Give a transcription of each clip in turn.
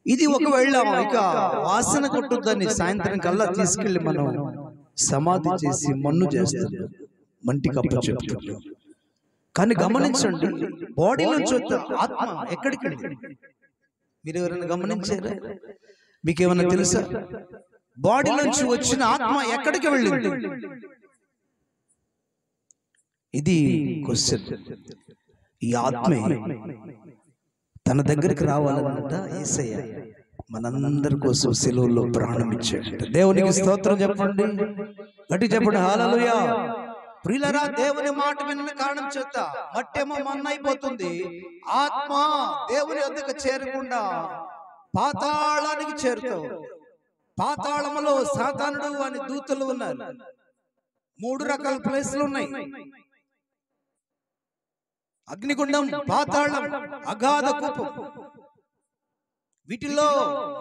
ఇది ఒకవేళ ఇక వాసన కొట్టుద్దని సాయంత్రం కల్లా తీసుకెళ్లి మనం సమాధి చేసి మన్ను చేస్తుంది, మంటి కప్ప చెప్తుంది. కానీ గమనించండి, బాడీ నుంచి వచ్చే ఆత్మ ఎక్కడికి వెళ్ళింది? మీరు ఎవరైనా గమనించారా? మీకేమైనా తెలుసా? బాడీ నుంచి వచ్చిన ఆత్మ ఎక్కడికి వెళ్ళింది? ఇది క్వశ్చన్. ఈ ఆత్మే తన దగ్గరికి రావాలన్నట యేసయ్య మనందరి కోసం సిలువలో ప్రాణం ఇచ్చాడు. దేవునికి స్తోత్రం చెప్పండి, గట్టి చెప్పండి హల్లెలూయా. ప్రియులారా, దేవుని మాట విన్న కారణం చేత మట్టేమో మన్నైపోతుంది, ఆత్మ దేవుని వద్దకు చేరకుండా పాతాళానికి చేరుతావు. పాతాళములో సాతానుడు అని దూతలు ఉన్నారు. 3 రకాల ప్లేస్లు ఉన్నాయి: అగ్నిగుండం, పాతాళం, అగాధ కూపం. వీటిలో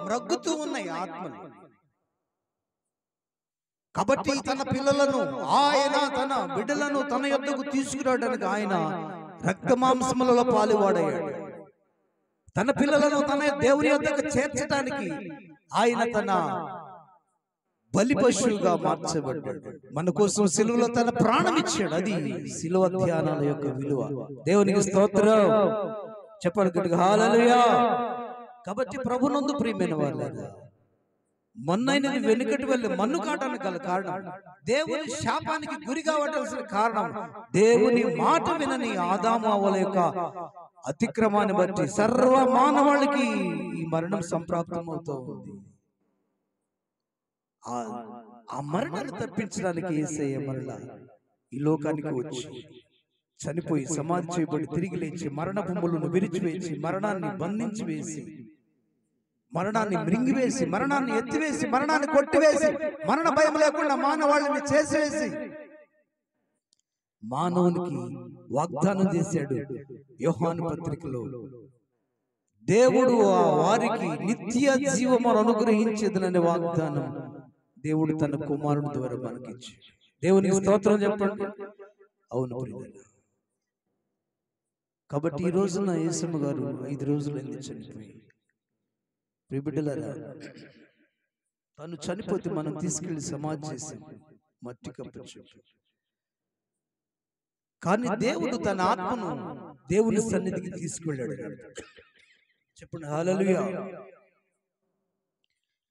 మ్రగ్గుతూ ఉన్నాయి ఆత్మలు. కాబట్టి తన పిల్లలను, ఆయన తన బిడ్డలను తన యొద్దకు తీసుకురావడానికి ఆయన రక్త మాంసములలో పాలువాడయ్యాడు. తన పిల్లలను తన దేవుని యొద్దకు చేర్చడానికి ఆయన తన బలి పశువుగా మార్చబడ్డాడు. మన కోసం సిలువలో తన ప్రాణం ఇచ్చాడు. అది సిలువ ధ్యానాల యొక్క విలువ. దేవునికి స్తోత్రం చెప్పండి గట్టిగా హల్లెలూయా. కాబట్టి ప్రభునందు ప్రియమైన వాళ్ళారా, మొన్నైనది వెనుకటి వెళ్ళి మన్ను కావడానికి గల కారణం, దేవుని శాపానికి గురి కావటాల్సిన కారణం, దేవుని మాట వినని ఆదాము అవ్వల యొక్క అతిక్రమాన్ని బట్టి సర్వ మానవాళికి ఈ మరణం సంప్రాప్తం అవుతూ ఉంది. ఆ మరణాన్ని తప్పించడానికి యేసయ్య మరలా ఈ లోకానికి వచ్చి చనిపోయి సమాధి చేయబడి తిరిగి లేచి మరణ భూములను విరిచివేసి మరణాన్ని బంధించి వేసి మరణాన్ని మృంగివేసి మరణాన్ని ఎత్తివేసి మరణాన్ని కొట్టివేసి మరణ భయం లేకుండా మానవాళిని చేసివేసి మానవునికి వాగ్దానం చేశాడు. యోహాను పత్రికలో దేవుడు ఆ వారికి నిత్య జీవమును అనుగ్రహించేదననే వాగ్దానం దేవుడు తన కుమారుని ద్వారా మనకిచ్చాడు. దేవునికి స్తోత్రం చెప్పండి. అవును ప్రియులారా, కాబట్టి ఈ రోజున యేసమ్మ గారు 5 రోజులు ఎందుకు చనిపోయి, ప్రియబిడ్డలారా, తను చనిపోతే మనం తీసుకెళ్లి సమాధి చేసి మట్టి కప్పచ్చు. కానీ దేవుడు తన ఆత్మను దేవుని సన్నిధికి తీసుకెళ్ళాడు. చెప్పండి హల్లెలూయా.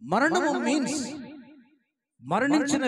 మరణము మీన్స్ మరణించిన